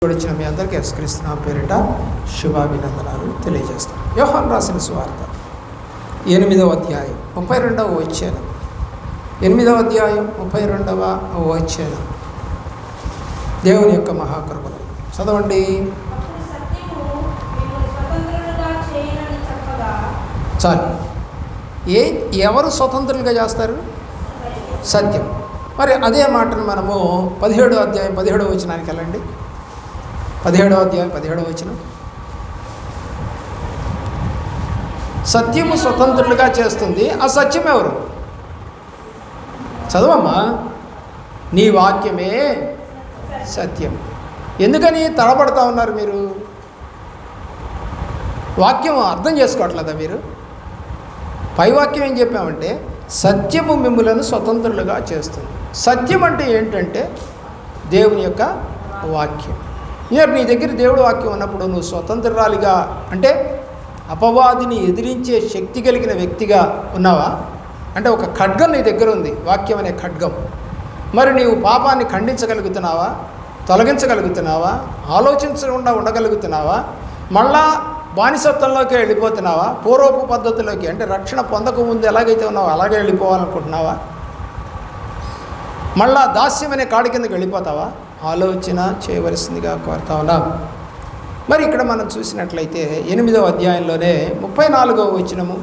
వచ్చిన మీ అందరికీ యేసుక్రీస్తు పేరిట శుభాభినందనాలు తెలియజేస్తాను. యోహాను రాసిన సువార్త 8వ అధ్యాయం 32వ వచనం. 8వ అధ్యాయం 32వ వచనం. దేవుని యొక్క మహాకృపలు చదవండి. చాలు. ఎవరు స్వతంత్రులుగా చేస్తారు? సత్యం. మరి అదే మాటను మనము 17వ అధ్యాయం 17వ వచనానికి వెళ్ళండి. 17వ అధ్యాయం 17వ వచనం. సత్యము స్వతంత్రులుగా చేస్తుంది. ఆ సత్యం ఎవరు? చదవమ్మా. నీ వాక్యమే సత్యం. ఎందుకని తడబడతా ఉన్నారు మీరు? వాక్యం అర్థం చేసుకోవట్లేదా మీరు? పై వాక్యం ఏం చెప్పామంటే సత్యము మిమ్ములను స్వతంత్రులుగా చేస్తుంది. సత్యం అంటే ఏంటంటే దేవుని యొక్క వాక్యం. నీ దగ్గర దేవుడు వాక్యం ఉన్నప్పుడు నువ్వు స్వతంత్రాలుగా, అంటే అపవాదిని ఎదిరించే శక్తి కలిగిన వ్యక్తిగా ఉన్నావా? అంటే ఒక ఖడ్గం నీ దగ్గర ఉంది, వాక్యం అనే ఖడ్గం. మరి నీవు పాపాన్ని ఖండించగలుగుతున్నావా? తొలగించగలుగుతున్నావా? ఆలోచించకుండా ఉండగలుగుతున్నావా? మళ్ళా బానిసత్వంలోకి వెళ్ళిపోతున్నావా? పూర్వపు పద్ధతిలోకి, అంటే రక్షణ పొందకముందు ఎలాగైతే ఉన్నావో అలాగే వెళ్ళిపోవాలనుకుంటున్నావా? మళ్ళా దాస్యం అనే కాడి కిందకి వెళ్ళిపోతావా? ఆలోచన చేయవలసిందిగా కోరుతా ఉన్నాం. మరి ఇక్కడ మనం చూసినట్లయితే 8వ అధ్యాయంలోనే 34వ వచనము.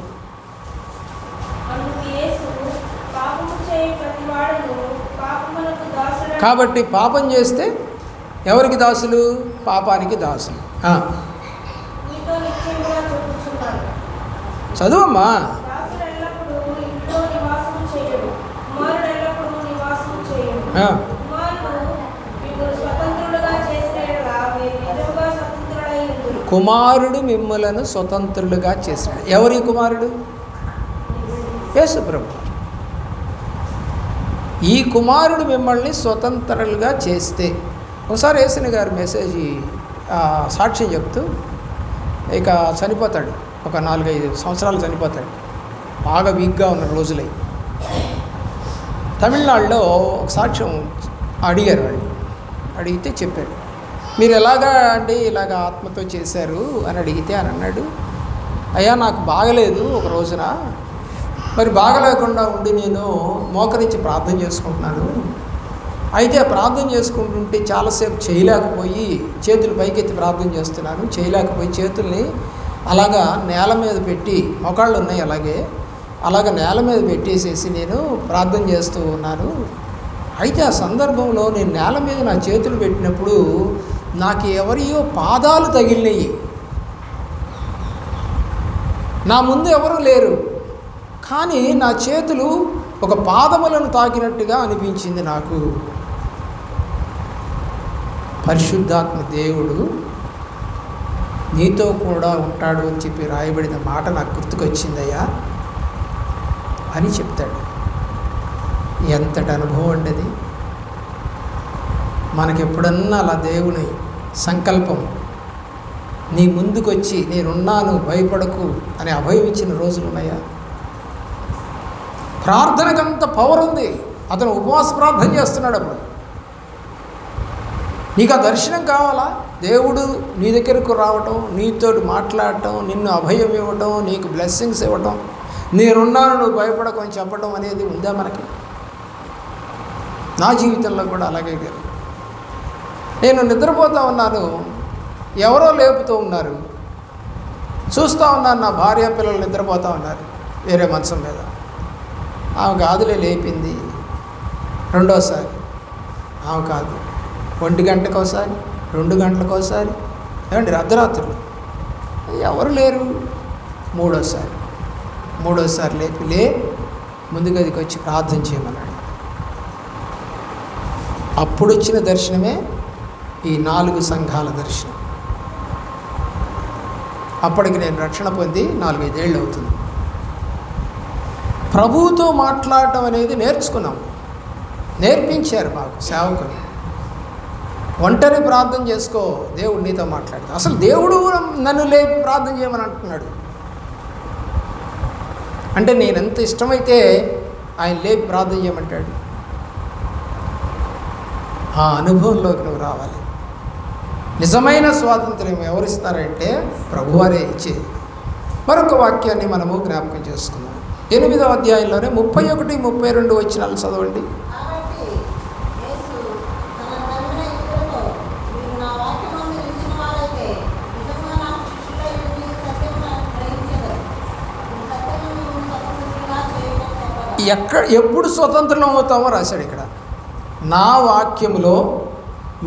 కాబట్టి పాపం చేస్తే ఎవరికి దాసులు? పాపానికి దాసులు. చదువమ్మా. కుమారుడు మిమ్మలను స్వతంత్రులుగా చేశాడు. ఎవరి కుమారుడు? యేసు ప్రభు. ఈ కుమారుడు మిమ్మల్ని స్వతంత్రులుగా చేస్తే, ఒకసారి యేసుని గారు మెసేజ్ సాక్ష్యం చెప్తూ ఇక చనిపోతాడు. ఒక 4-5 సంవత్సరాలు చనిపోతాడు. బాగా వీక్గా ఉన్న రోజులై తమిళనాడులో ఒక సాక్ష్యం అడిగారు. వాళ్ళు అడిగితే చెప్పాడు, మీరు ఎలాగా అంటే ఇలాగ ఆత్మతో చేశారు అని అడిగితే అని అన్నాడు, అయ్యా నాకు బాగలేదు ఒక రోజున, మరి బాగలేకుండా ఉండి నేను మోకరించి ప్రార్థన చేసుకుంటున్నాను. అయితే ప్రార్థన చేసుకుంటుంటే చాలాసేపు చేయలేకపోయి చేతులు పైకెత్తి ప్రార్థన చేస్తున్నాను. చేయలేకపోయి చేతుల్ని అలాగా నేల మీద పెట్టి, మోకాళ్ళు ఉన్నాయి అలాగ నేల మీద పెట్టేసేసి నేను ప్రార్థన చేస్తూ ఉన్నాను. అయితే ఆ సందర్భంలో నేను నేల మీద నా చేతులు పెట్టినప్పుడు నాకు ఎవరియో పాదాలు తగిలినాయి. నా ముందు ఎవరు లేరు, కానీ నా చేతులు ఒక పాదములను తాకినట్టుగా అనిపించింది నాకు. పరిశుద్ధాత్మ దేవుడు నీతో కూడా ఉంటాడు అని చెప్పి రాయబడిన మాట నాకు గుర్తుకొచ్చిందయ్యా అని చెప్తాడు. ఎంతటి అనుభవం అండి అది. మనకెప్పుడన్నా అలా దేవుని సంకల్పం నీ ముందుకొచ్చి నేనున్నాను భయపడకు అని అభయం ఇచ్చిన రోజులు ఉన్నాయా? ప్రార్థనకంత పవర్ ఉంది. అతను ఉపవాస ప్రార్థన చేస్తున్నాడు. అప్పుడు నీకు ఆ దర్శనం కావాలా? దేవుడు నీ దగ్గరకు రావటం, నీతో మాట్లాడటం, నిన్ను అభయం ఇవ్వటం, నీకు బ్లెస్సింగ్స్ ఇవ్వటం, నేనున్నాను నువ్వు భయపడకు అని చెప్పడం అనేది ఉందా మనకి? నా జీవితంలో కూడా అలాగే కదా. నేను నిద్రపోతూ ఉన్నాను, ఎవరో లేపుతూ ఉన్నారు. చూస్తూ ఉన్నాను, నా భార్య పిల్లలు నిద్రపోతూ ఉన్నారు వేరే మంచం మీద. ఆమె కాదులే లేపింది. రెండోసారి ఆమె కాదు, 1 గంటకు ఒకసారి, 2 గంటలకు ఒకసారి, ఏమండి అర్ధరాత్రులు ఎవరు లేరు. మూడోసారి లేపి ముందు గదికి వచ్చి ప్రార్థన చేయమన్నాడు. అప్పుడు వచ్చిన దర్శనమే ఈ 4 సంఘాల దర్శనం. అప్పటికి నేను రక్షణ పొంది 4-5 ఏళ్ళు అవుతుంది. ప్రభువుతో మాట్లాడటం అనేది నేర్పించారు మాకు సేవకులు. ఒంటరి ప్రార్థన చేసుకో, దేవుడు నీతో మాట్లాడతా. అసలు దేవుడు నన్ను లేపి ప్రార్థన చేయమని అంటున్నాడు. అంటే నేను ఎంత ఇష్టమైతే ఆయన లేపి ప్రార్థన చేయమంటాడు. ఆ అనుభవంలోకి నువ్వు రావాలి. నిజమైన స్వాతంత్ర్యం ఎవరిస్తారంటే ప్రభువారే ఇచ్చేది. మరొక వాక్యాన్ని మనము జ్ఞాపకం చేసుకుందాం. 8వ అధ్యాయంలోనే 31, 32 వచనాలు చదవండి. ఎప్పుడు స్వతంత్రం అవుతామో రాశాడు ఇక్కడ. నా వాక్యములో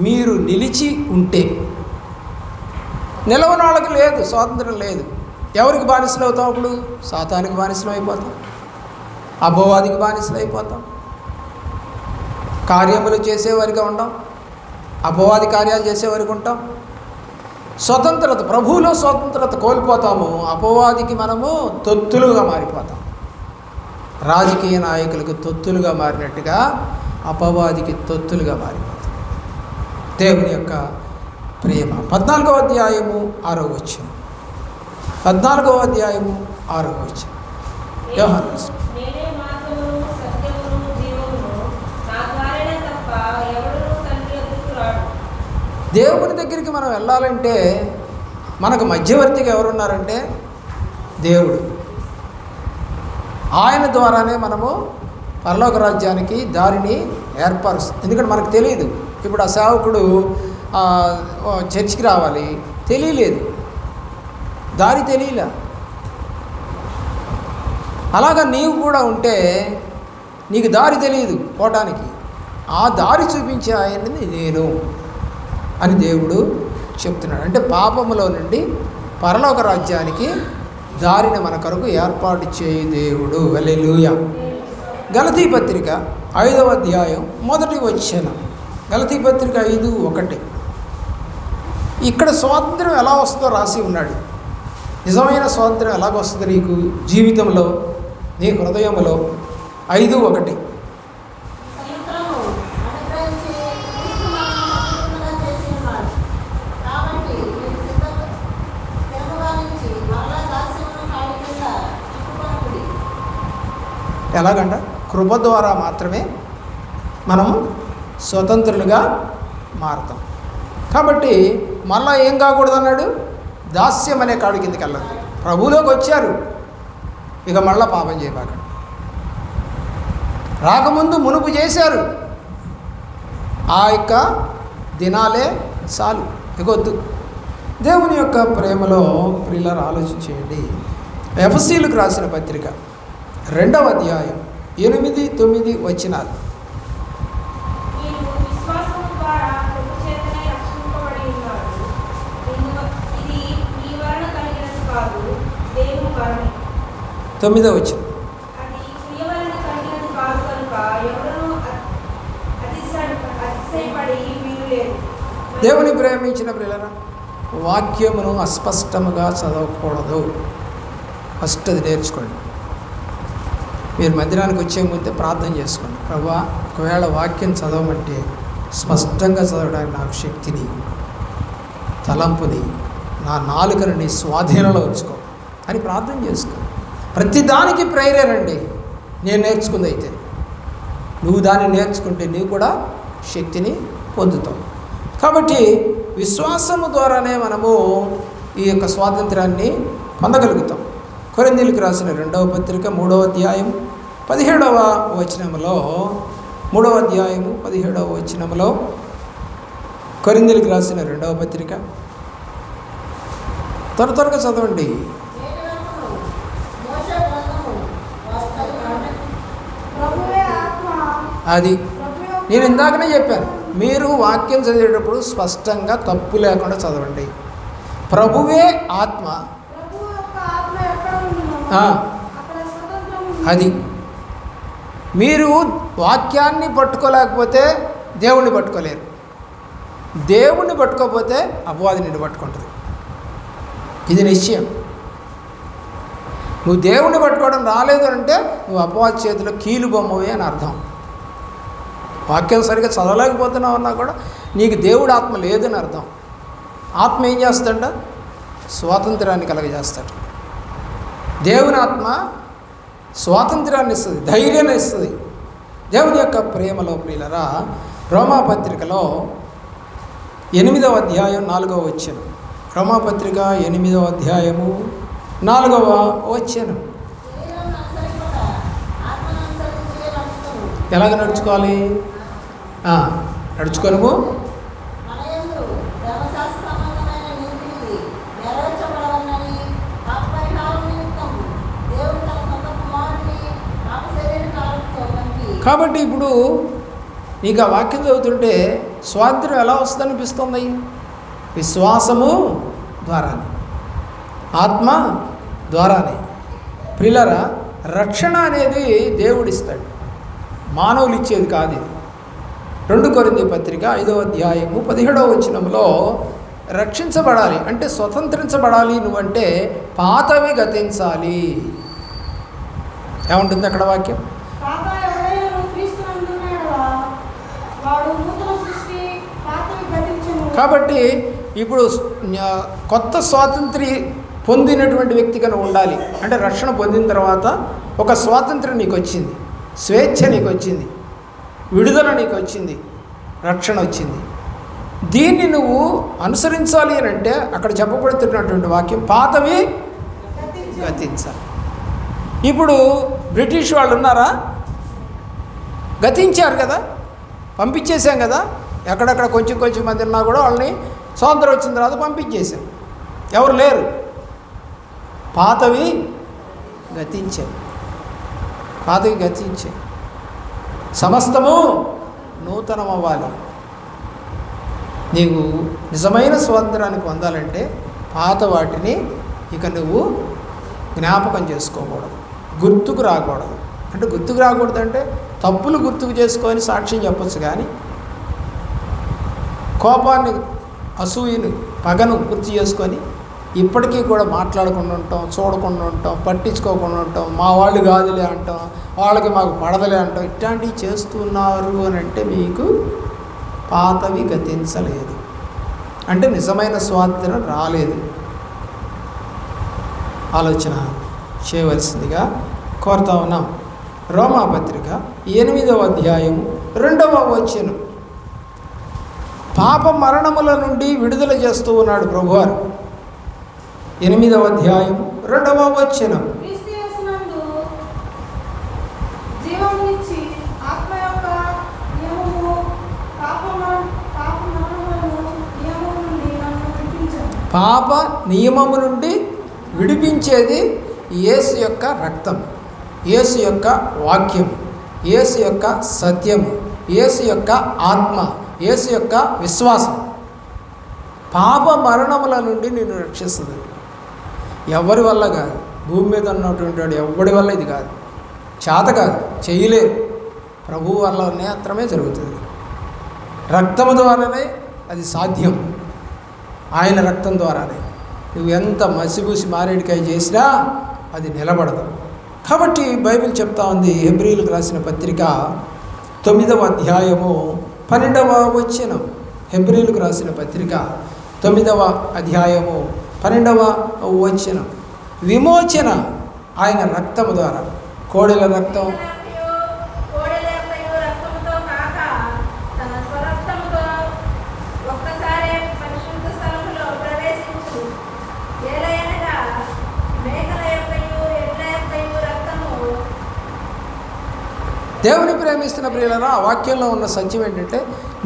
మీరు నిలిచి ఉంటే. నిలవని వాళ్ళకి లేదు, స్వాతంత్రం లేదు. ఎవరికి బానిసలు అవుతాం? అప్పుడు సాతానికి బానిసలు అయిపోతాం, అపవాదికి బానిసలు అయిపోతాం. కార్యములు చేసేవారిగా ఉంటాం, అపవాది కార్యాలు చేసేవారికి ఉంటాం. స్వతంత్రత, ప్రభువులో స్వతంత్రత కోల్పోతాము. అపవాదికి మనము తొత్తులుగా మారిపోతాం. రాజకీయ నాయకులకు తొత్తులుగా మారినట్టుగా అపవాదికి తొత్తులుగా మారిపోతాం. దేవుని యొక్క ప్రేమ. 14వ అధ్యాయము 6వ వచనం. 14వ అధ్యాయము 6వ వచనం. యోహాను దేవుని దగ్గరికి మనం వెళ్ళాలంటే మనకు మధ్యవర్తిగా ఎవరున్నారంటే దేవుడు. ఆయన ద్వారానే మనము పరలోక రాజ్యానికి దారిని ఏర్పరుస్తాం. ఎందుకంటే మనకు తెలియదు. ఇప్పుడు ఆ సేవకుడు చర్చికి రావాలి, తెలియలేదు, దారి తెలియలే. అలాగా నీవు కూడా ఉంటే నీకు దారి తెలియదు పోవటానికి. ఆ దారి చూపించే ఆయన్ని నేను అని దేవుడు చెప్తున్నాడు. అంటే పాపములో నుండి పరలోక రాజ్యానికి దారిని మన కొరకు ఏర్పాటు చేయి దేవుడు. హల్లెలూయా. గలతీ పత్రిక 5వ అధ్యాయం 1వ వచనం. గలతీ పత్రిక 5:1. ఇక్కడ స్వాతంత్రం ఎలా వస్తుందో రాసి ఉన్నాడు. నిజమైన స్వాతంత్రం ఎలాగొస్తుంది నీకు జీవితంలో, నీ హృదయంలో? 5:1. ఎలాగంట? కృప ద్వారా మాత్రమే మనము స్వతంత్రులుగా మారుతాం. కాబట్టి మళ్ళా ఏం కాకూడదు అన్నాడు? దాస్యం అనే కాడి కిందకి వెళ్ళండి. ప్రభువులోకి వచ్చారు, ఇక మళ్ళా పాపం చేయబాకండి. రాకముందు మునుపు చేశారు, ఆ యొక్క దినాలే చాలు, ఇకొద్దు. దేవుని యొక్క ప్రేమలో ప్రియులారా ఆలోచించేయండి. ఎఫెసీయులకు రాసిన పత్రిక 2వ అధ్యాయం 8, 9 వచనాలు. తొమ్మిదో వచనం. దేవుని ప్రేమించిన ప్రియులారా, వాక్యమును అస్పష్టముగా చదవకూడదు. ఫస్ట్ అది నేర్చుకోండి. మీరు మందిరానికి వచ్చే ముందే ప్రార్థన చేసుకోండి. ప్రభువా, ఒకవేళ వాక్యం చదవమంటే స్పష్టంగా చదవడానికి నాకు శక్తిని, తలంపుని, నా నాలుకను నీ స్వాధీనంలో ఉంచుకో అని ప్రార్థన చేసుకో. ప్రతిదానికి ప్రేరేరండి. నేను నేర్చుకుంది అయితే నువ్వు దాన్ని నేర్చుకుంటే నీవు కూడా శక్తిని పొందుతావు. కాబట్టి విశ్వాసము ద్వారానే మనము ఈ యొక్క స్వాతంత్రాన్ని పొందగలుగుతాం. కొరింథీయులకు రాసిన 2వ పత్రిక 3వ అధ్యాయం 17వ వచనములో, 3వ అధ్యాయము 17వ వచనములో, కొరింథీయులకు రాసిన 2వ పత్రిక. త్వరగా చదవండి. అది నేను ఇందాకనే చెప్పాను, మీరు వాక్యం చదివేటప్పుడు స్పష్టంగా తప్పు లేకుండా చదవండి. ప్రభువే ఆత్మ. అది మీరు వాక్యాన్ని పట్టుకోలేకపోతే దేవుణ్ణి పట్టుకోలేరు, దేవుణ్ణి పట్టుకోకపోతే అపవాది నిన్ను పట్టుకుంటుంది. ఇది నిశ్చయం. నువ్వు దేవుణ్ణి పట్టుకోవడం రాలేదు అంటే నువ్వు అపవాది చేతిలో కీలు బొమ్మవే అని అర్థం. వాక్యం సరిగ్గా చదవలేకపోతున్నావు అన్నా కూడా నీకు దేవుడు ఆత్మ లేదని అర్థం. ఆత్మ ఏం చేస్తాడ? స్వాతంత్రాన్ని కలగజేస్తాడు. దేవుని ఆత్మ స్వాతంత్రాన్ని ఇస్తుంది, ధైర్యాన్ని ఇస్తుంది. దేవుని యొక్క ప్రేమలో ప్రియులరా, రోమాపత్రికలో 8వ అధ్యాయం 4వ వచనం. రోమాపత్రిక 8వ అధ్యాయము 4వ వచనం. ఎలాగ నడుచుకోవాలి? నడుచుకోను కాబట్టి ఇప్పుడు నీకు ఆ వాక్యం చదువుతుంటే స్వాతంత్ర్యం ఎలా వస్తుంది అనిపిస్తుంది? విశ్వాసము ద్వారానే, ఆత్మ ద్వారానే. ప్రియులారా, రక్షణ అనేది దేవుడిస్తాడు, మానవులు ఇచ్చేది కాదు. ఇది 2 కొరింథీ పత్రిక 5వ అధ్యాయము 17వ వచనంలో రక్షించబడాలి అంటే స్వతంత్రించబడాలి నువ్వంటే పాతవి గతించాలి. ఏముంటుంది అక్కడ వాక్యం? కాబట్టి ఇప్పుడు కొత్త స్వాతంత్ర్యం పొందినటువంటి వ్యక్తిగా ఉండాలి అంటే రక్షణ పొందిన తర్వాత ఒక స్వాతంత్ర్యం నీకు వచ్చింది, స్వేచ్ఛ నీకు వచ్చింది, విడుదల నీకు వచ్చింది, రక్షణ వచ్చింది. దీన్ని నువ్వు అనుసరించాలి అని అంటే అక్కడ చెప్పబడుతున్నటువంటి వాక్యం పాతవి గతించాలి. ఇప్పుడు బ్రిటిష్ వాళ్ళు ఉన్నారా? గతించారు కదా, పంపించేశాం కదా. ఎక్కడెక్కడ కొంచెం మంది ఉన్నా కూడా వాళ్ళని స్వాతంత్రం వచ్చిన తర్వాత పంపించేశాం, ఎవరు లేరు. పాతవి గతించాయి, పాతవి గతించాయి. సమస్తము నూతనం అవ్వాలి. నీవు నిజమైన స్వాతంత్రాన్ని పొందాలంటే పాత వాటిని ఇక నువ్వు జ్ఞాపకం చేసుకోకూడదు, గుర్తుకు రాకూడదు. అంటే గుర్తుకు రాకూడదు అంటే తప్పులు గుర్తుకు చేసుకొని సాక్ష్యం చెప్పచ్చు, కానీ కోపాన్ని, అసూయను, పగను గుర్తు చేసుకొని ఇప్పటికీ కూడా మాట్లాడకుండా ఉంటాం, చూడకుండా ఉంటాం, పట్టించుకోకుండా ఉంటాం, మా వాళ్ళు కాదులే అంటాం, వాళ్ళకి మాకు పడదలే అంటాం. ఇట్లాంటివి చేస్తున్నారు అని అంటే మీకు పాతవి గతించలేదు, అంటే నిజమైన స్వాతంత్రం రాలేదు. ఆలోచన చేయవలసిందిగా కోరుతా ఉన్నాం. రోమాపత్రిక 8వ అధ్యాయం 2వ వచనం. పాప మరణముల నుండి విడుదల చేస్తూ ఉన్నాడు ప్రభువారు. 8వ అధ్యాయం 2వ వచనం. పాప నియమము నుండి విడిపించేది యేసు యొక్క రక్తం, యేసు యొక్క వాక్యం, యేసు యొక్క సత్యము, యేసు యొక్క ఆత్మ, యేసు యొక్క విశ్వాసం. పాప మరణముల నుండి నిన్ను రక్షిస్తుంది. ఎవరి వల్ల కాదు, భూమి మీద ఉన్నటువంటి వాడు ఎవరి వల్ల ఇది కాదు, చేత కాదు, చేయలేరు. ప్రభువు వల్ల మాత్రమే జరుగుతుంది. రక్తము ద్వారానే అది సాధ్యం, ఆయన రక్తం ద్వారానే. నువ్వు ఎంత మసిబూసి మారేడికాయ చేసినా అది నిలబడదు. కాబట్టి బైబిల్ చెప్తా ఉంది, హెబ్రీయులకు రాసిన పత్రిక 9వ అధ్యాయము 12వ వచనం. హెబ్రీయులకు రాసిన పత్రిక 9వ అధ్యాయము 12వ వచనం. విమోచన ఆయన రక్తము ద్వారా, కోడెల రక్తం, దేవుని ప్రేమిస్తున్న ప్రియులరా, ఆ వాక్యంలో ఉన్న సత్యం ఏంటంటే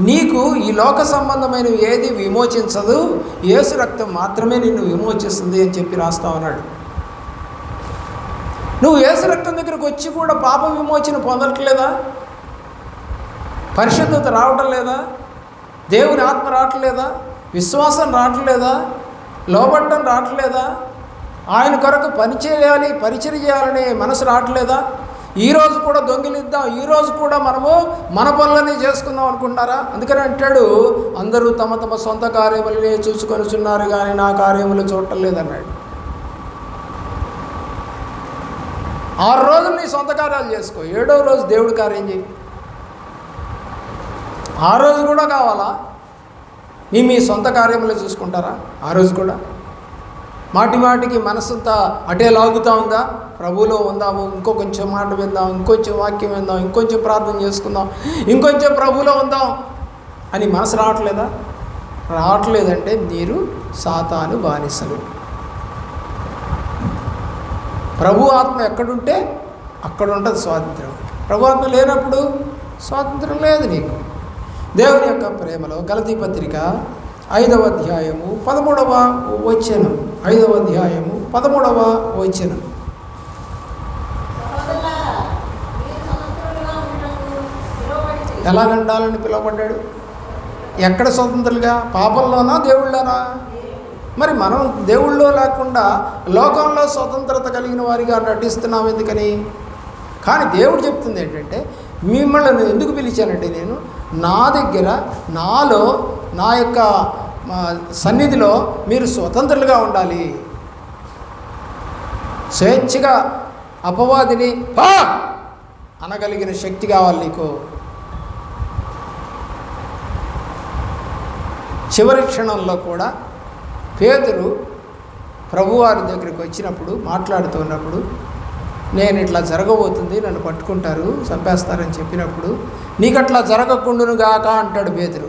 నీకు ఈ లోక సంబంధమైనవి ఏది విమోచించదు, యేసు రక్తం మాత్రమే నిన్ను విమోచిస్తుంది అని చెప్పి రాస్తా ఉన్నాడు. నువ్వు యేసు రక్తం దగ్గరకు వచ్చి కూడా పాప విమోచన పొందట్లేదా? పరిశుద్ధత రావటం లేదా? దేవుని ఆత్మ రావట్లేదా? విశ్వాసం రావట్లేదా? లోబట్టం రావట్లేదా? ఆయన కొరకు పనిచేయాలి, పరిచయం చేయాలనే మనసు రావట్లేదా? ఈరోజు కూడా దొంగిలిద్దాం, ఈరోజు కూడా మనము మన పనులనే చేసుకుందాం అనుకుంటారా? అందుకని అంటాడు, అందరూ తమ తమ సొంత కార్యములనే చూసుకొనిచున్నారు కానీ నా కార్యములు చూడటం లేదన్నాడు. 6 రోజులు నీ సొంత కార్యాలు చేసుకో, 7వ రోజు దేవుడి కార్యం చేయి. ఆ రోజు కూడా కావాలా? మీ సొంత కార్యములే చూసుకుంటారా? ఆ రోజు కూడా మాటికి మనసంతా అటే లాగుతూ ఉందా? ప్రభువులో ఉందాము, ఇంకో కొంచెం మాట విందాం, ఇంకొంచెం వాక్యం విందాం, ఇంకొంచెం ప్రార్థన చేసుకుందాం, ఇంకొంచెం ప్రభువులో ఉందాం అని మనసు రావట్లేదా? రావట్లేదంటే మీరు సాతాను బానిసలు. ప్రభు ఆత్మ ఎక్కడుంటే అక్కడ ఉంటుంది స్వాతంత్రం. ప్రభు ఆత్మ లేనప్పుడు స్వాతంత్రం లేదు నీకు. దేవుని యొక్క ప్రేమలో గలతీ పత్రిక 5వ అధ్యాయము 13వ వచనం. 5వ అధ్యాయము 13వ వచనం. ఎలాగండాలని పిలువబడ్డాడు? ఎక్కడ స్వతంత్రులుగా? పాపంలోనా దేవుళ్ళోనా? మరి మనం దేవుళ్ళో లేకుండా లోకంలో స్వతంత్రత కలిగిన వారిగా నటిస్తున్నాం ఎందుకని? కానీ దేవుడు చెప్తుంది ఏంటంటే, మిమ్మల్ని ఎందుకు పిలిచానంటే, నేను నా దగ్గర, నాలో, నా యొక్క సన్నిధిలో మీరు స్వతంత్రులుగా ఉండాలి. స్వేచ్ఛగా అపవాదిని అనగలిగిన శక్తి కావాలి నీకు. చివరి క్షణంలో కూడా పేతురు ప్రభువారి దగ్గరికి వచ్చినప్పుడు, మాట్లాడుతున్నప్పుడు, నేను ఇట్లా జరగబోతుంది, నన్ను పట్టుకుంటారు, చంపేస్తారని చెప్పినప్పుడు, నీకు అట్లా జరగకుండును గాక అంటాడు పేతురు.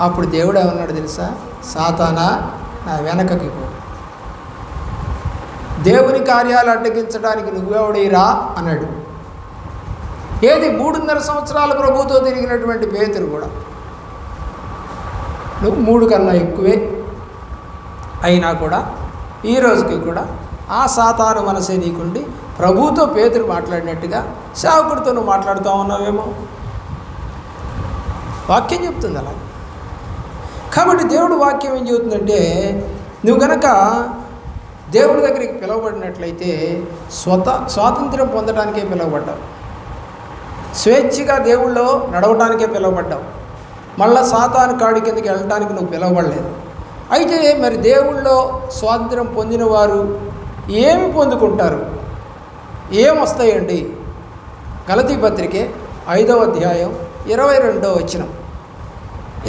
అప్పుడు దేవుడు ఏమన్నాడు తెలుసా? సాతానా, నా వెనకకి పో, దేవుని కార్యాలు అడ్డగించడానికి నువ్వెవడీరా అన్నాడు. ఏది 3.5 సంవత్సరాల ప్రభుతో తిరిగినటువంటి పేతురు కూడా, నువ్వు 3 కన్నా ఎక్కువే అయినా కూడా ఈ రోజుకి కూడా ఆ సాతాను మనసే నీకుండి ప్రభుతో పేతురు మాట్లాడినట్టుగా సేవకుడితో నువ్వు మాట్లాడుతూ ఉన్నావేమో. వాక్యం చెప్తుంది అలా. కాబట్టి దేవుడు వాక్యం ఏం చెబుతుందంటే, నువ్వు గనక దేవుడి దగ్గరికి పిలువబడినట్లయితే స్వాతంత్ర్యం పొందడానికే పిలువబడ్డావు, స్వేచ్ఛగా దేవుళ్ళో నడవడానికే పిలువబడ్డావు. మళ్ళా సాతాను కాడి కిందకి వెళ్ళడానికి నువ్వు పిలువబడలేదు. అయితే మరి దేవుళ్ళో స్వాతంత్ర్యం పొందిన వారు ఏమి పొందుకుంటారు, ఏమొస్తాయండి? గలతీ పత్రికే 5వ అధ్యాయం 22వ వచనం,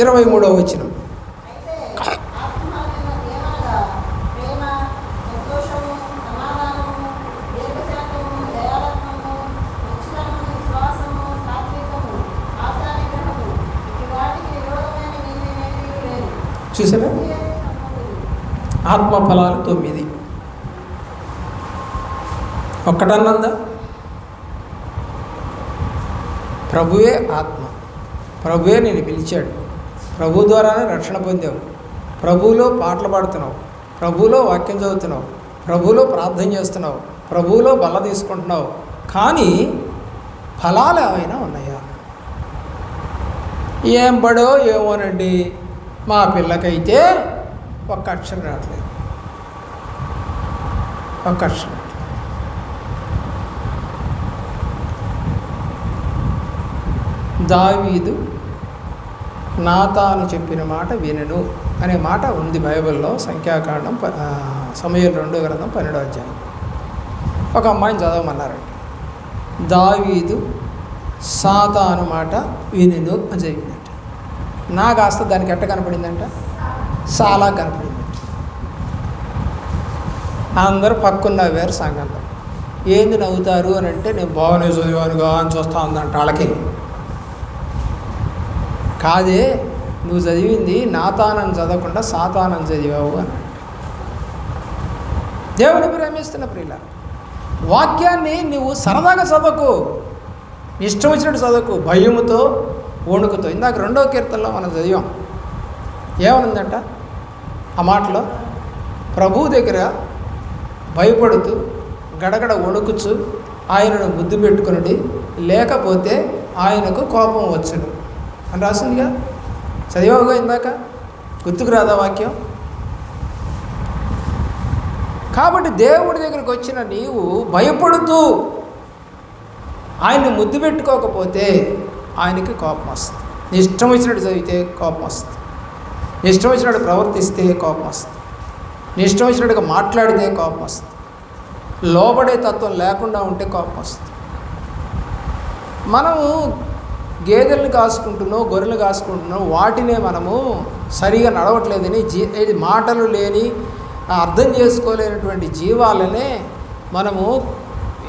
23వ వచనం. చూసారా? ఆత్మ ఫలాలు 9. ఒక్కటన్నందా? ప్రభువే ఆత్మ, ప్రభువే నేను పిలిచాడు, ప్రభు ద్వారానే రక్షణ పొందావు, ప్రభువులో పాటలు పాడుతున్నావు, ప్రభువులో వాక్యం చదువుతున్నావు, ప్రభువులో ప్రార్థన చేస్తున్నావు, ప్రభువులో బల్ల తీసుకుంటున్నావు. కానీ ఫలాలు ఏమైనా ఉన్నాయా? ఏం పడో ఏమోనండి, మా పిల్లకైతే ఒక్క అక్షరం రావట్లేదు, ఒక్క అక్షరం. దావీదు నాతాను చెప్పిన మాట వినను అనే మాట ఉంది బైబిల్లో. సంఖ్యాకాండం సమూయేలు 2వ గ్రంథం 12వ అధ్యాయం. ఒక అమ్మాయిని చదవమన్నారంట. దావీదు సాతాను మాట వినను అని జరిగిందంట. నా కాస్త దానికి ఎట్ట కనపడిందంట? చాలా కనపడిందంట. అందరూ పక్కున్న వేరు సంఘంలో. ఏంది నవ్వుతారు అని అంటే, నేను బాగానే చదివానుగా అని చూస్తూ ఉందంట వాళ్ళకి. కాదే, నువ్వు చదివింది నాతానని చదవకుండా సాతానని చదివావు అని. దేవుని ప్రేమిస్తున్న ప్రియుల, వాక్యాన్ని నువ్వు సరదాగా చదవకు, ఇష్టం వచ్చినట్టు చదవకు, భయముతో వణుకుతో. ఇందాక 2వ కీర్తనలో మనం చదివాం. ఏమనుందంట ఆ మాటలో? ప్రభువు దగ్గర భయపడుతూ గడగడ వణుకుచు ఆయనను ముద్దు పెట్టుకుని, లేకపోతే ఆయనకు కోపం వచ్చును అని రాసిందిగా. చదివావుగా ఇందాక? గుర్తుకు రాదా వాక్యం? కాబట్టి దేవుడి దగ్గరికి వచ్చిన నీవు భయపడుతూ ఆయన్ని ముద్దు పెట్టుకోకపోతే ఆయనకి కోపం వస్తుంది. నీ ఇష్టం వచ్చినట్టు చదివితే కోపం వస్తుంది, నీ ఇష్టం వచ్చినట్టు ప్రవర్తిస్తే కోపం వస్తుంది, నీ ఇష్టం వచ్చినట్టుగా మాట్లాడితే కోపం వస్తుంది, లోబడే తత్వం లేకుండా ఉంటే కోపం వస్తుంది. మనము గేదెలను కాసుకుంటున్నాం, గొర్రెలు కాసుకుంటున్నాం, వాటినే మనము సరిగా నడవట్లేదని ఇది మాటలు లేని, అర్థం చేసుకోలేనటువంటి జీవాలనే మనము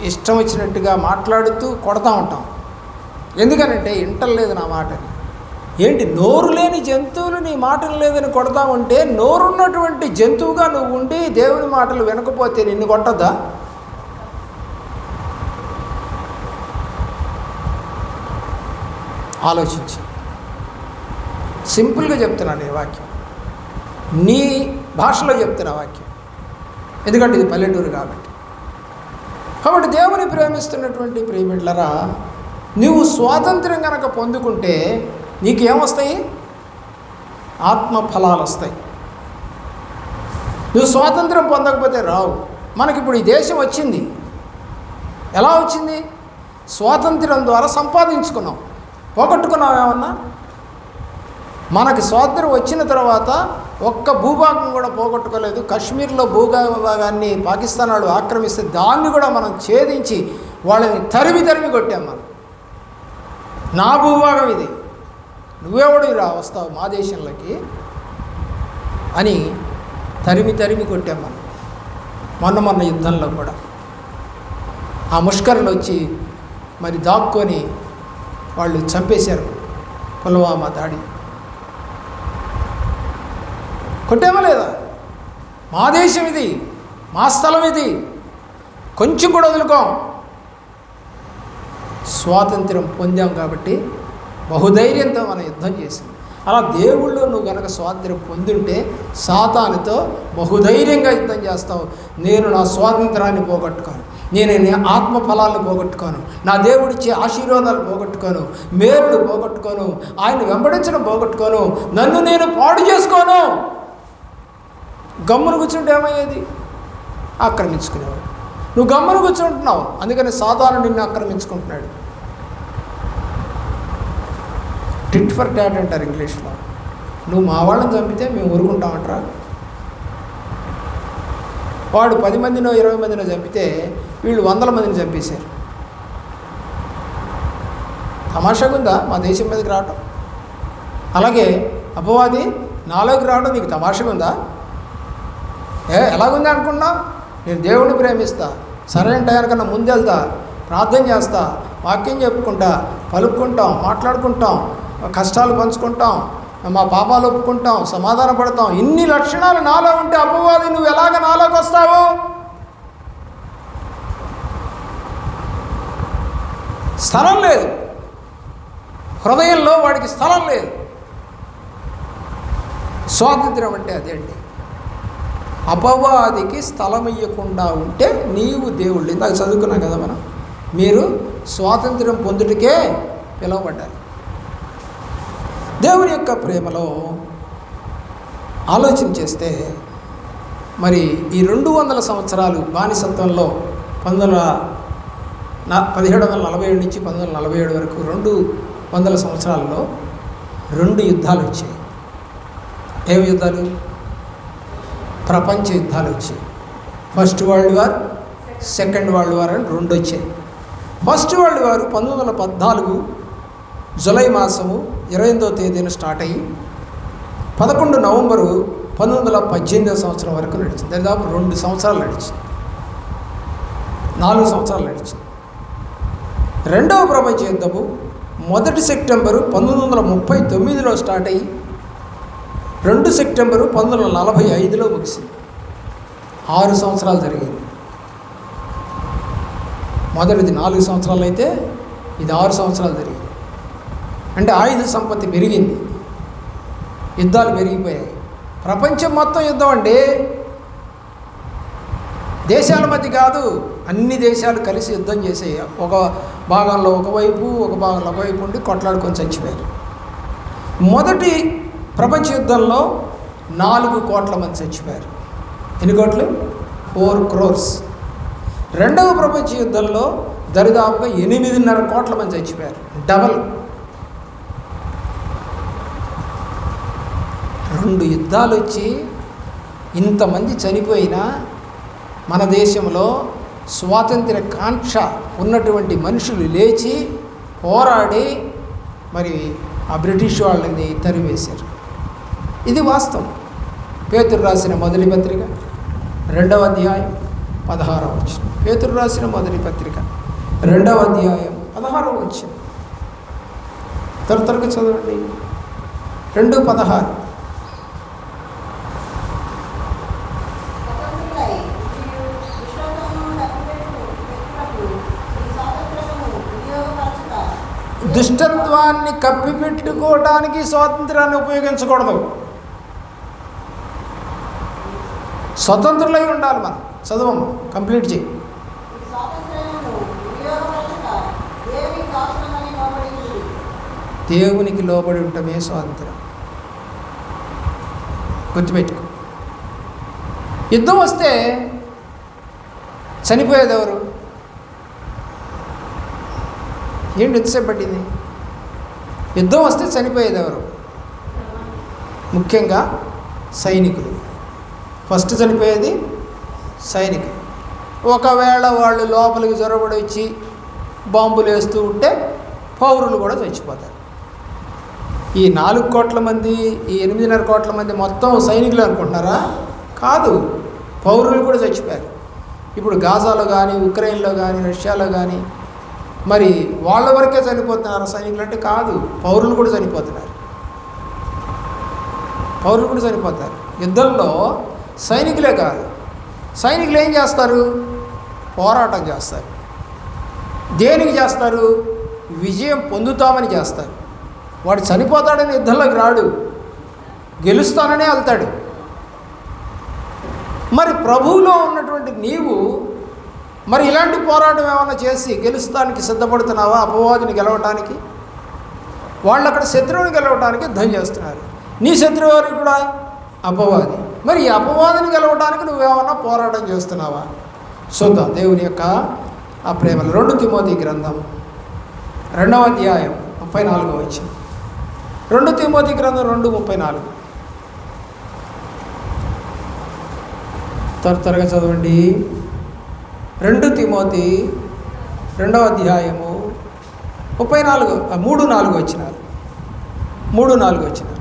ఇష్టం వచ్చినట్టుగా మాట్లాడుతూ కొడతా ఉంటాం. ఎందుకనంటే ఇంటలేదు నా మాటని. ఏంటి నోరు లేని జంతువులు నీ మాటలు లేదని కొడతా ఉంటే నోరున్నటువంటి జంతువుగా నువ్వు ఉండి దేవుని మాటలు వినకపోతే నిన్ను కొట్టద్దా? ఆలోచించి సింపుల్గా చెప్తున్నాను ఈ వాక్యం, నీ భాషలో చెప్తున్నా వాక్యం, ఎందుకంటే ఇది పల్లెటూరు కాబట్టి. దేవుని ప్రేమిస్తున్నటువంటి ప్రియబిడ్డలారా, నువ్వు స్వాతంత్రం కనుక పొందుకుంటే నీకేమొస్తాయి? ఆత్మ ఫలాలు వస్తాయి. నువ్వు స్వాతంత్రం పొందకపోతే రావు. మనకిప్పుడు ఈ దేశం వచ్చింది, ఎలా వచ్చింది? స్వాతంత్రం ద్వారా సంపాదించుకున్నాం. పోగొట్టుకున్నాం ఏమన్నా? మనకి స్వాతంత్రం వచ్చిన తర్వాత ఒక్క భూభాగం కూడా పోగొట్టుకోలేదు. కాశ్మీర్లో భూభాగాన్ని పాకిస్తాన్ వాళ్ళు ఆక్రమిస్తే దాన్ని కూడా మనం ఛేదించి వాళ్ళని తరిమి కొట్టాం. మనం నా భూభాగం ఇది, నువ్వెవడు రా వస్తావు మా దేశంలోకి అని తరిమి కొట్టాం మనం. మొన్న యుద్ధంలో కూడా ఆ ముష్కరులు వచ్చి మరి దాక్కొని వాళ్ళు చంపేశారు. పుల్వామా దాడి కొట్టామా లేదా? మా దేశం ఇది, మా స్థలం ఇది, కొంచెం కూడా వదులుకోం. స్వాతంత్రం పొందాం కాబట్టి బహుధైర్యంతో మనం యుద్ధం చేసాం. అలా దేవుళ్ళు నువ్వు కనుక స్వాతంత్రం పొందుంటే సాతానుతో బహుధైర్యంగా యుద్ధం చేస్తావు. నేను నా స్వాతంత్రాన్ని పోగొట్టుకోను, నేను ఆత్మ ఫలాలను పోగొట్టుకోను, నా దేవుడిచ్చే ఆశీర్వాదాలు పోగొట్టుకోను, మేలుడు పోగొట్టుకోను, ఆయన వెంబడించడం పోగొట్టుకోను, నన్ను నేను పాడు చేసుకోను. గమ్మును కూర్చుంటే ఏమయ్యేది? ఆక్రమించుకునేవాడు. నువ్వు గమ్మును కూర్చుంటున్నావు, అందుకని సాతాను నిన్ను ఆక్రమించుకుంటున్నాడు. టిట్ ఫర్ టాట్ అంటారు ఇంగ్లీష్లో. నువ్వు మా వాళ్ళని చంపితే మేము ఊరుకుంటామంటారా? వాడు 10 మందినో 20 మందినో చంపితే వీళ్ళు 100 మందిని చంపేశారు. తమాషాగా ఉందా మా దేశం మీదకి రావటం? అలాగే అపవాది నాలోకి రావడం నీకు తమాషాగా ఉందా? ఎలాగుంది అనుకున్నావు? నేను దేవుడిని ప్రేమిస్తా, సరైన టైంకన్నా ముందెళ్తా, ప్రార్థన చేస్తా, వాక్యం చెప్పుకుంటా, పలుక్కుంటాం, మాట్లాడుకుంటాం, కష్టాలు పంచుకుంటాం, మా పాపాలు ఒప్పుకుంటాం, సమాధాన పడతాం. ఇన్ని లక్షణాలు నాలో ఉంటే అపవాది నువ్వు ఎలాగ నాలోకి వస్తావు? స్థలం లేదు, హృదయంలో వాడికి స్థలం లేదు. స్వాతంత్రం అంటే అదేంటి? అపవాదికి స్థలం ఇవ్వకుండా ఉంటే నీవు దేవుళ్ళు. ఇందాక చదువుకున్నాం కదా మనం, మీరు స్వాతంత్రం పొందుటకే పిలువబడ్డారు. దేవుని యొక్క ప్రేమలో ఆలోచన చేస్తే మరి ఈ 200 సంవత్సరాలు బానిసత్వంలో 1747 నుంచి 1947 వరకు 200 సంవత్సరాల్లో 2 యుద్ధాలు వచ్చాయి. ఏమి యుద్ధాలు? ప్రపంచ యుద్ధాలు వచ్చాయి. First world war, second world war అని 2 వచ్చాయి. ఫస్ట్ వరల్డ్ వార్ 1914 జూలై మాసము 28వ తేదీన స్టార్ట్ అయ్యి 11 నవంబరు 1918 సంవత్సరం వరకు నడిచింది. దాదాపు 2 సంవత్సరాలు నడిచింది, 4 సంవత్సరాలు నడిచింది. రెండవ ప్రపంచ యుద్ధము 1 సెప్టెంబరు 1939లో స్టార్ట్ అయ్యి 2 సెప్టెంబరు 1945లో ముగిసింది. 6 సంవత్సరాలు జరిగింది. మొదటిది 4 సంవత్సరాలు అయితే ఇది 6 సంవత్సరాలు జరిగింది. అంటే ఆయుధ సంపత్తి పెరిగింది, యుద్ధాలు పెరిగిపోయాయి. ప్రపంచం మొత్తం యుద్ధం అండి, దేశాల మధ్య కాదు, అన్ని దేశాలు కలిసి యుద్ధం చేసాయి. ఒక భాగంలో ఒకవైపు, ఒక భాగంలో ఒకవైపు ఉండి కొట్లాడుకొని చచ్చిపోయారు. మొదటి ప్రపంచ యుద్ధంలో 4 కోట్ల మంది చచ్చిపోయారు. ఎన్ని కోట్లు? 4 crores. రెండవ ప్రపంచ యుద్ధంలో దరిదాపుగా 8.5 కోట్ల మంది చచ్చిపోయారు, డబల్. 2 యుద్ధాలు వచ్చి ఇంతమంది చనిపోయినా మన దేశంలో స్వాతంత్ర కాంక్ష ఉన్నటువంటి మనుషులు లేచి పోరాడి మరి ఆ బ్రిటిష్ వాళ్ళని తరివేశారు. ఇది వాస్తవం. పేతురు రాసిన మొదటి పత్రిక 2వ అధ్యాయం 16వ వచనం. పేతురు రాసిన మొదటి పత్రిక 2వ అధ్యాయం 16వ వచనం. త్వరగా చదవండి. 2:16. దుష్టత్వాన్ని కప్పిపెట్టుకోవడానికి స్వాతంత్రాన్ని ఉపయోగించకూడదు. స్వతంత్రులై ఉండాలి. మనం చదవము, కంప్లీట్ చేయి. దేవునికి లోబడి ఉండటమే స్వాతంత్రం. గుర్తుపెట్టుకో. యుద్ధం వస్తే చనిపోయేది ఎవరు? ఏంటి ఎంతసేపు పట్టింది? యుద్ధం వస్తే చనిపోయేది ఎవరు? ముఖ్యంగా సైనికులు. ఫస్ట్ చనిపోయేది సైనికులు. ఒకవేళ వాళ్ళు లోపలికి జొరబడి వచ్చి బాంబులు వేస్తూ ఉంటే పౌరులు కూడా చచ్చిపోతారు. ఈ 4 కోట్ల మంది, ఈ 8.5 కోట్ల మంది మొత్తం సైనికులు అనుకుంటున్నారా? కాదు, పౌరులు కూడా చచ్చిపోయారు. ఇప్పుడు గాజాలో కానీ, ఉక్రెయిన్లో కానీ, రష్యాలో కానీ మరి వాళ్ళ వరకే చనిపోతున్నారు సైనికులు అంటే కాదు, పౌరులు కూడా చనిపోతున్నారు. పౌరులు కూడా చనిపోతారు. యుద్ధంలో సైనికులే కాదు, సైనికులు ఏం చేస్తారు? పోరాటం చేస్తారు. దేనికి చేస్తారు? విజయం పొందుతామని చేస్తారు. వాడు చనిపోతాడని యుద్ధంలోకి రాడు, గెలుస్తాననే వెళ్తాడు. మరి ప్రభువులో ఉన్నటువంటి నీవు మరి ఇలాంటి పోరాటం ఏమైనా చేసి గెలుస్తానికి సిద్ధపడుతున్నావా? అపవాదిని గెలవటానికి. వాళ్ళు అక్కడ శత్రువుని గెలవటానికి యుద్ధం చేస్తున్నారు. నీ శత్రువు ఎవరికి కూడా అపవాది. మరి ఈ అపవాదిని గెలవటానికి నువ్వేమన్నా పోరాటం చేస్తున్నావా? చూద్దాం దేవుని యొక్క ఆ ప్రేమలు. 2 తిమోతి గ్రంథం 2వ అధ్యాయం 34వ వచనం. 2 తిమోతి గ్రంథం 2:34. త్వరగా చదవండి. 2 తిమోతి 2వ అధ్యాయము 3-4 వచనాలు. 3-4 వచనాలు.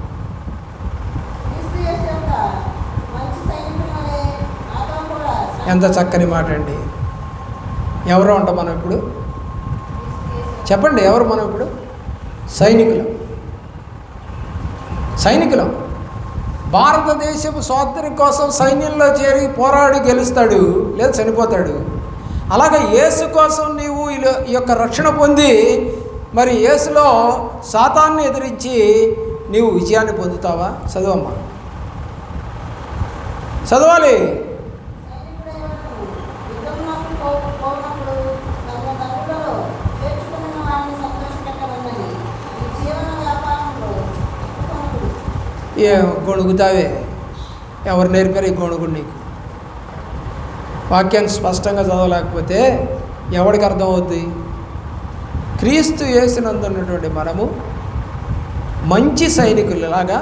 ఎంత చక్కని మాట అండి. ఎవరో ఉంటాం మనం ఇప్పుడు? చెప్పండి, ఎవరు మనం ఇప్పుడు? సైనికులం. భారతదేశపు స్వాతంత్ర్యం కోసం సైన్యంలో చేరి పోరాడి గెలుస్తాడు, లేదా చనిపోతాడు. అలాగే యేసు కోసం నీవు ఈ యొక్క రక్షణ పొంది మరి యేసులో సాతాన్ని ఎదిరించి నీవు విజయాన్ని పొందుతావా? చదవమ్మా, చదవాలి. ఏ గొణుగుతావే? ఎవరు నేర్పారు ఈ గొణుగుడు నీకు? వాక్యాన్ని స్పష్టంగా చదవలేకపోతే ఎవరికి అర్థమవుద్ది? క్రీస్తు యేసునందున్నటువంటి మనము మంచి సైనికులలాగా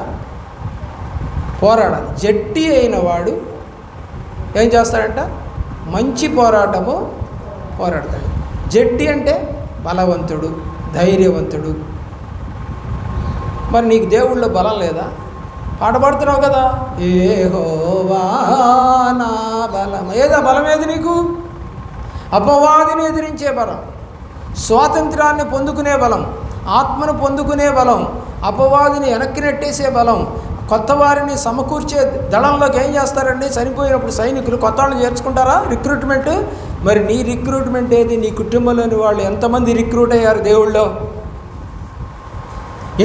పోరాడాలి. జట్టి అయిన వాడు ఏం చేస్తాడంట? మంచి పోరాడతాడు. జట్టి అంటే బలవంతుడు, ధైర్యవంతుడు. మరి నీకు దేవుళ్ళో బలం లేదా? పాట పాడుతున్నావు కదా, యెహోవా నా బలం. ఏదా బలం? ఏది నీకు? అపవాదిని ఎదిరించే బలం, స్వాతంత్రాన్ని పొందుకునే బలం, ఆత్మను పొందుకునే బలం, అపవాదిని వెనక్కి నెట్టేసే బలం, కొత్త వారిని సమకూర్చే దళంలోకి ఏం చేస్తారండి? చనిపోయినప్పుడు సైనికులు కొత్త వాళ్ళని చేర్చుకుంటారా? రిక్రూట్మెంట్. మరి నీ రిక్రూట్మెంట్ ఏది? నీ కుటుంబంలోని వాళ్ళు ఎంతమంది రిక్రూట్ అయ్యారు దేవుళ్ళో?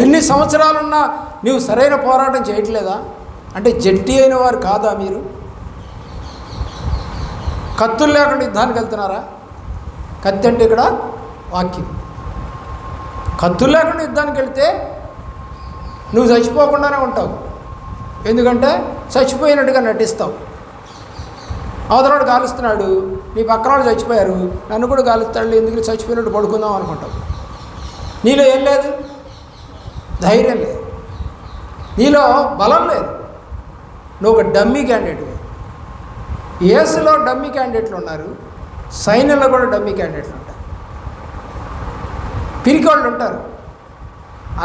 ఎన్ని సంవత్సరాలున్నా నీవు సరైన పోరాటం చేయట్లేదా? అంటే జట్టి అయిన వారు కాదా మీరు? కత్తులు లేకుండా యుద్ధానికి వెళ్తున్నారా? కత్తి అంటే ఇక్కడ వాక్యం. కత్తులు లేకుండా యుద్ధానికి వెళ్తే నువ్వు చచ్చిపోకుండానే ఉంటావు. ఎందుకంటే చచ్చిపోయినట్టుగా నటిస్తావు. అవతలవాడు కాలుస్తున్నాడు, నీ పక్కన వాళ్ళు చచ్చిపోయారు, నన్ను కూడా కాలుస్తాడు, ఎందుకు చచ్చిపోయినట్టు పడుకుందాం అనుకుంటావు. నీలో ఏం లేదు? ధైర్యం లేదు, నీలో బలం లేదు. నువ్వు ఒక డమ్మీ క్యాండిడేట్. యేసులో డమ్మీ క్యాండిడేట్లు ఉన్నారు, సైన్యంలో కూడా డమ్మీ క్యాండిడేట్లు ఉంటారు, పిరికి వాళ్ళు ఉంటారు.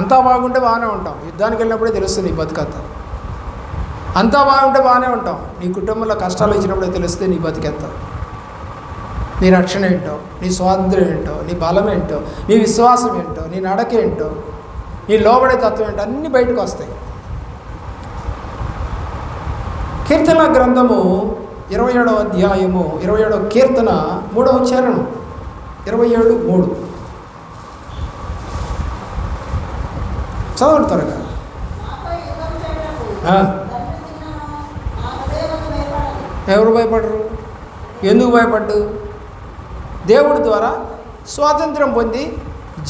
అంతా బాగుంటే బాగానే ఉంటాం, యుద్ధానికి వెళ్ళినప్పుడే తెలుస్తుంది నీ బతుకంతా. అంతా బాగుంటే బాగానే ఉంటాం, నీ కుటుంబంలో కష్టాలు వచ్చినప్పుడే తెలుస్తే నీ బతికెంత, నీ రక్షణ ఏంటో, నీ స్వాతంత్ర్యం ఏంటో, నీ బలం ఏంటో, నీ విశ్వాసం ఏంటో, నీ నడక ఏంటో, నీ లోబడే తత్వం ఏంటో అన్నీ బయటకు వస్తాయి. కీర్తన గ్రంథము 27వ అధ్యాయము 27వ కీర్తన 3వ చరణం 27:3 చదవండి త్వరగా. ఎవరు భయపడరు? ఎందుకు భయపడ్డు? దేవుడి ద్వారా స్వాతంత్రం పొంది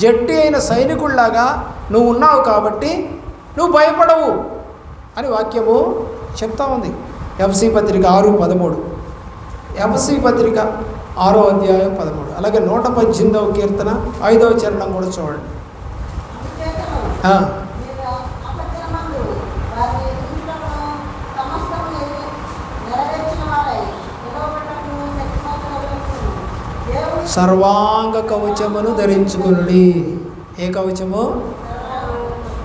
జట్టి అయిన సైనికుల్లాగా నువ్వు ఉన్నావు కాబట్టి నువ్వు భయపడవు అని వాక్యము చెప్తా ఉంది. ఎఫ్సి పత్రిక 6:13, ఎఫ్సి పత్రిక 6వ అధ్యాయం 13. అలాగే 118వ కీర్తన 5వ చరణం కూడా చూడండి. సర్వాంగ కవచమును ధరించుకునుడి. ఏ కవచము?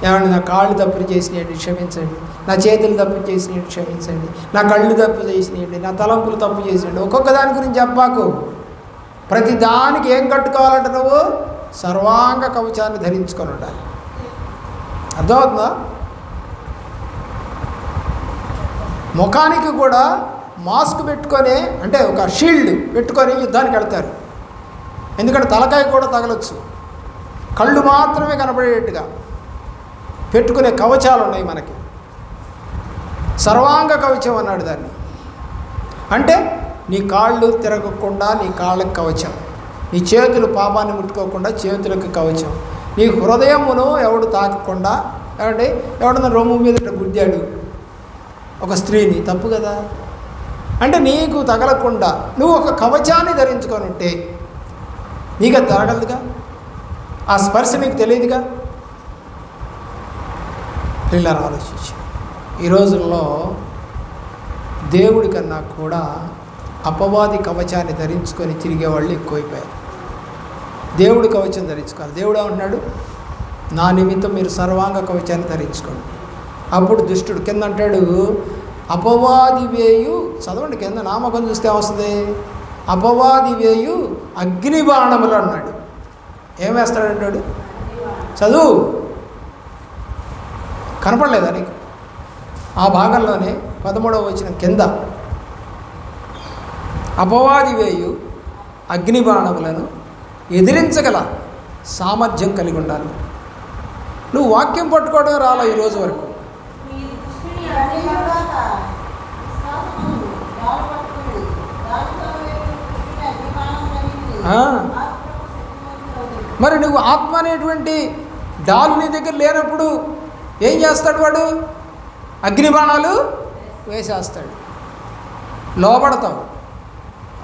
ఏమండి, నా కాళ్ళు తప్పు చేసినట్టు క్షమించండి, నా చేతులు తప్పు చేసినట్టు క్షమించండి, నా కళ్ళు తప్పు చేసినట్టు, నా తలంపులు తప్పు చేసినట్టు ఒక్కొక్క దాని గురించి చెప్పాకు. ప్రతి దానికి ఏం కట్టుకోవాలంటే నువ్వు సర్వాంగ కవచాన్ని ధరించుకొని ఉండాలి. అర్థమవుతుందా? ముఖానికి కూడా మాస్క్ పెట్టుకొని, అంటే ఒక షీల్డ్ పెట్టుకొని యుద్ధానికి వెళ్తారు. ఎందుకంటే తలకాయ కూడా తగలొచ్చు. కళ్ళు మాత్రమే కనపడేట్టుగా పెట్టుకునే కవచాలు ఉన్నాయి మనకి. సర్వాంగ కవచం అన్నాడు దాన్ని. అంటే నీ కాళ్ళు తిరగకుండా నీ కాళ్ళకి కవచం, నీ చేతులు పాపాన్ని ముట్టుకోకుండా చేతులకు కవచం, నీ హృదయమును ఎవడు తాకకుండా. ఏమంటే ఎవడన్నా రొమ్ము మీద గుద్దాడు ఒక స్త్రీని, తప్పు కదా. అంటే నీకు తగలకుండా నువ్వు ఒక కవచాన్ని ధరించుకొని ఉంటే నీకు అది తరగలదుగా, ఆ స్పర్శ నీకు తెలియదుగా. పిల్లలు ఆలోచించి ఈ రోజుల్లో దేవుడి కన్నా కూడా అపవాది కవచాన్ని ధరించుకొని తిరిగేవాళ్ళు ఎక్కువైపోయారు. దేవుడి కవచం ధరించుకోవాలి. దేవుడు ఏమంటున్నాడు? నా నిమిత్తం మీరు సర్వాంగ కవచాన్ని ధరించుకోండి. అప్పుడు దుష్టుడు కింద అంటాడు, అపవాది వేయు, చదవండి కింద నామకం చూస్తే వస్తుంది, అపవాది వేయు అగ్ని బాణములు అన్నాడు. ఏం వేస్తాడంటాడు? చదువు, కనపడలేదా నీకు? ఆ భాగంలోనే 13వ వచనం కింద అపవాది వేయు అగ్ని బాణములను ఎదిరించగల సామర్థ్యం కలిగి ఉండాలి. నువ్వు వాక్యం పట్టుకోవడం రాలా ఈరోజు వరకు. మరి నువ్వు ఆత్మ అనేటువంటి డాల్ నీ దగ్గర లేనప్పుడు ఏం చేస్తాడు వాడు? అగ్ని బాణాలు వేసేస్తాడు. లోపడతావు.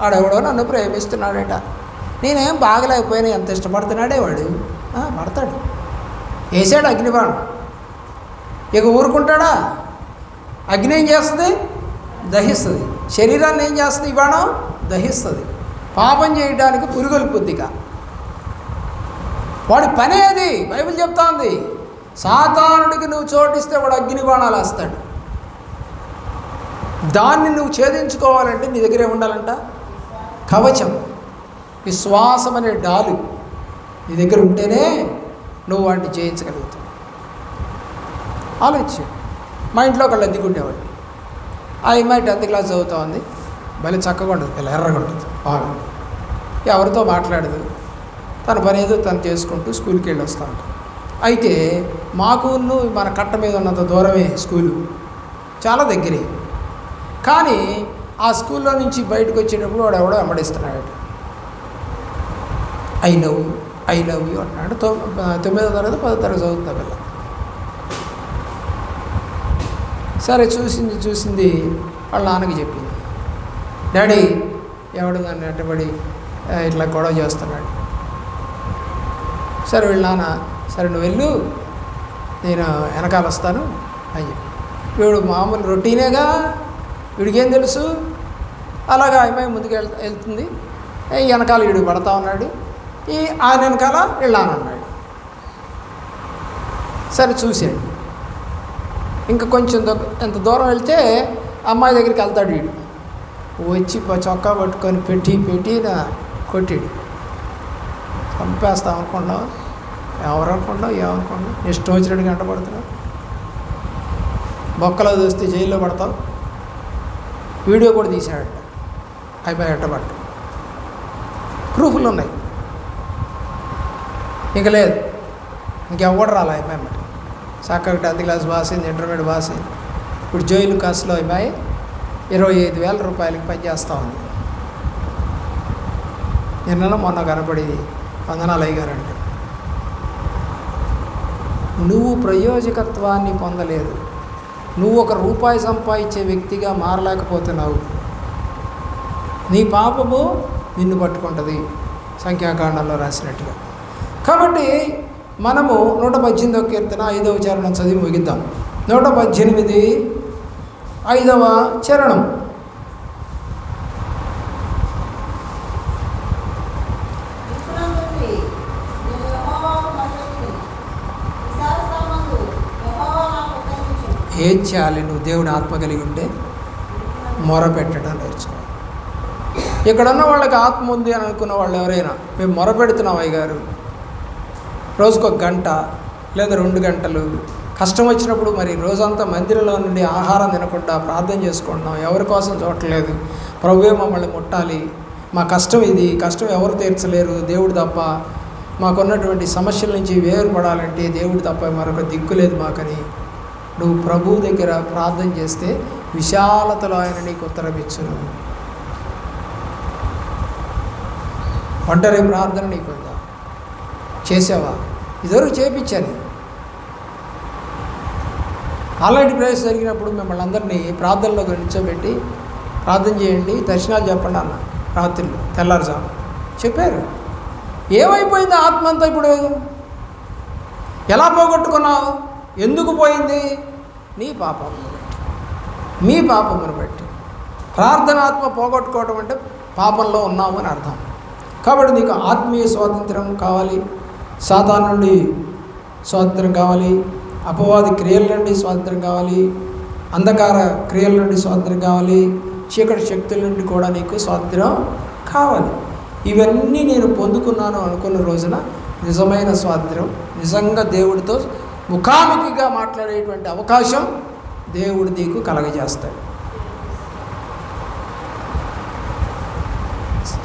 ఆడెవడో నన్ను ప్రేమిస్తున్నాడట, నేనేం బాగలేకపోయినా, ఎంత ఇష్టపడుతున్నాడే వాడు. పడతాడు, వేసాడు అగ్ని బాణం. ఇక ఊరుకుంటాడా? అగ్ని ఏం చేస్తుంది? దహిస్తుంది. శరీరాన్ని ఏం చేస్తుంది? ఈ బాణం దహిస్తుంది. పాపం చేయడానికి పురుగొల్పుద్దిగా. వాడి పనే అది. బైబిల్ చెప్తా ఉంది, సాతానుడికి నువ్వు చోటిస్తే వాడు అగ్ని బాణాలు వేస్తాడు. దాన్ని నువ్వు ఛేదించుకోవాలంటే నీ దగ్గరే ఉండాలంట కవచం, విశ్వాసం అనే డాలు నీ దగ్గర ఉంటేనే నువ్వు వాటిని జయించగలుగుతావు. ఆలోచించు. మా ఇంట్లో ఒకళ్ళు అద్దెకుండేవాడు. ఆ అమ్మాయి 10th క్లాస్ చదువుతూ ఉంది. భలే చక్కగా ఉంటుంది, ఇలా ఎర్రగా ఉంటుంది, బాగా ఎవరితో మాట్లాడదు, తన పని ఏదో తను చేసుకుంటూ స్కూల్కి వెళ్ళి వస్తూ ఉంటాం. అయితే మాకు మన కట్ట మీద ఉన్నంత దూరమే స్కూలు, చాలా దగ్గరే. కానీ ఆ స్కూల్లో నుంచి బయటకు వచ్చేటప్పుడు వాడు ఎవడో వెంబడిస్తున్నాడు. ఐ లవ్ యూ అంటున్నాడు. 9వ తరగతి 10వ తరగతి చదువుతున్నా పిల్ల. సరే చూసింది వాళ్ళ నాన్నకి చెప్పింది. డాడీ ఎవడు నన్ను అట్టబడి ఇట్లా గొడవ చేస్తున్నాడు. సరే వీళ్ళ నాన్న, సరే నువ్వు వెళ్ళు, నేను వెనకాల వస్తాను అని చెప్పి. వీడు మామూలు రొటీనేగా, వీడికేం తెలుసు. అలాగా అమ్మాయి ముందుకు వెళ్తుంది, వెనకాల వీడు పడతా ఉన్నాడు, ఆయన వెనకాల వీళ్ళ నాన్న ఉన్నాడు. సరే చూశాడు. ఇంకా కొంచెం ఎంత దూరం వెళ్తే అమ్మాయి దగ్గరికి వెళ్తాడు. వీడు వచ్చి చొక్కా పట్టుకొని పెట్టి కొట్టాడు. చంపేస్తాం అనుకున్నావు, ఎవరు అనుకున్నావు, ఏమనుకున్నావు, ఇష్టం వచ్చినట్టు గంట పడుతున్నావు, బొక్కలో చూస్తే జైల్లో పడతావు. వీడియో కూడా తీశాడట అయిపోయి ఎట్టబట్టు. ప్రూఫ్లు ఉన్నాయి. ఇంక లేదు, ఇంకెవ్వడు రాలే అయిపోయి చక్కగా 10th క్లాస్ పాస్ అయింది, ఇంటర్మీడియట్ పాస్ అయింది. ఇప్పుడు జైలు కాసులో అయిపోయి 25,000 రూపాయలకి పనిచేస్తూ ఉంది. నిన్న మొన్న కనపడి వందనాలు అయ్యారంటే నువ్వు ప్రయోజకత్వాన్ని పొందలేదు. నువ్వు ₹1 సంపాదించే వ్యక్తిగా మారలేకపోతున్నావు. నీ పాపము నిన్ను పట్టుకుంటుంది, సంఖ్యాకాండంలో రాసినట్టుగా. కాబట్టి మనము 118వ కీర్తన 5వ చరణం చదివి ముగిద్దాం. 118 5వ చరణం. ఏం చేయాలి? నువ్వు దేవుడు ఆత్మ కలిగి ఉంటే మొర పెట్టడం నేర్చుకోవాలి. ఇక్కడ ఉన్న వాళ్ళకి ఆత్మ ఉంది అని అనుకున్న వాళ్ళు ఎవరైనా, మేము మొర పెడుతున్నాం అయ్యగారు, రోజుకు 1 గంట లేదా 2 గంటలు, కష్టం వచ్చినప్పుడు మరి రోజంతా మందిరంలో నుండి ఆహారం తినకుండా ప్రార్థన చేసుకుంటున్నాం, ఎవరి కోసం చూడట్లేదు, ప్రభువే మమ్మల్ని ముట్టాలి, మా కష్టం ఇది, కష్టం ఎవరు తీర్చలేరు, దేవుడు తప్ప, మాకున్నటువంటి సమస్యల నుంచి వేరుపడాలంటే దేవుడు తప్ప మరొక దిక్కు లేదు మాకని నువ్వు ప్రభువు దగ్గర ప్రార్థన చేస్తే విశాలతలో ఆయన నీకు ఉత్తరం ఇచ్చును. ఒంటరి ప్రార్థన నీకుందా? చేసావా? ఇదివరకు చేయించాను. ఆల్రెడీ ప్రేయర్స్ జరిగినప్పుడు మిమ్మల్ని అందరినీ ప్రార్థనలో నిల్చోబెట్టి ప్రార్థన చేయండి, దర్శనాలు చెప్పండి అన్న. రాత్రిలో తెల్లారుజాము చెప్పారు. ఏమైపోయింది ఆత్మ అంతా? ఇప్పుడు ఎలా పోగొట్టుకున్నావు? ఎందుకు పోయింది? నీ పాపమును బట్టి. మీ పాపమును బట్టి. ప్రార్థనాత్మ పోగొట్టుకోవడం అంటే పాపంలో ఉన్నాము అని అర్థం. కాబట్టి నీకు ఆత్మీయ స్వాతంత్రం కావాలి, సాతాను నుండి స్వాతంత్రం కావాలి, అపవాది క్రియల నుండి స్వాతంత్రం కావాలి, అంధకార క్రియల నుండి స్వాతంత్రం కావాలి, చీకటి శక్తుల నుండి కూడా నీకు స్వాతంత్రం కావాలి. ఇవన్నీ నేను పొందుకున్నాను అనుకున్న రోజున నిజమైన స్వాతంత్రం, నిజంగా దేవుడితో ముఖాముఖిగా మాట్లాడేటువంటి అవకాశం దేవుడు నీకు కలగజేస్తాడు.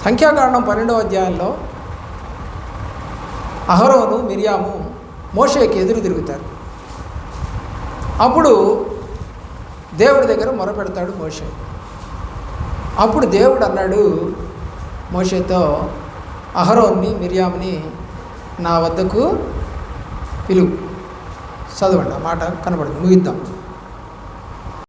సంఖ్యాకాండం 12వ అధ్యాయంలో అహరోను మిరియాము మోషేకి ఎదురు తిరుగుతారు. అప్పుడు దేవుడి దగ్గర మొరపెడతాడు మోషే. అప్పుడు దేవుడు అన్నాడు మోషేతో, అహరోన్ని మిరియాముని నా వద్దకు పిలువు. చదవండి, ఆ మాట కనబడుతుంది. ముగిద్దాం.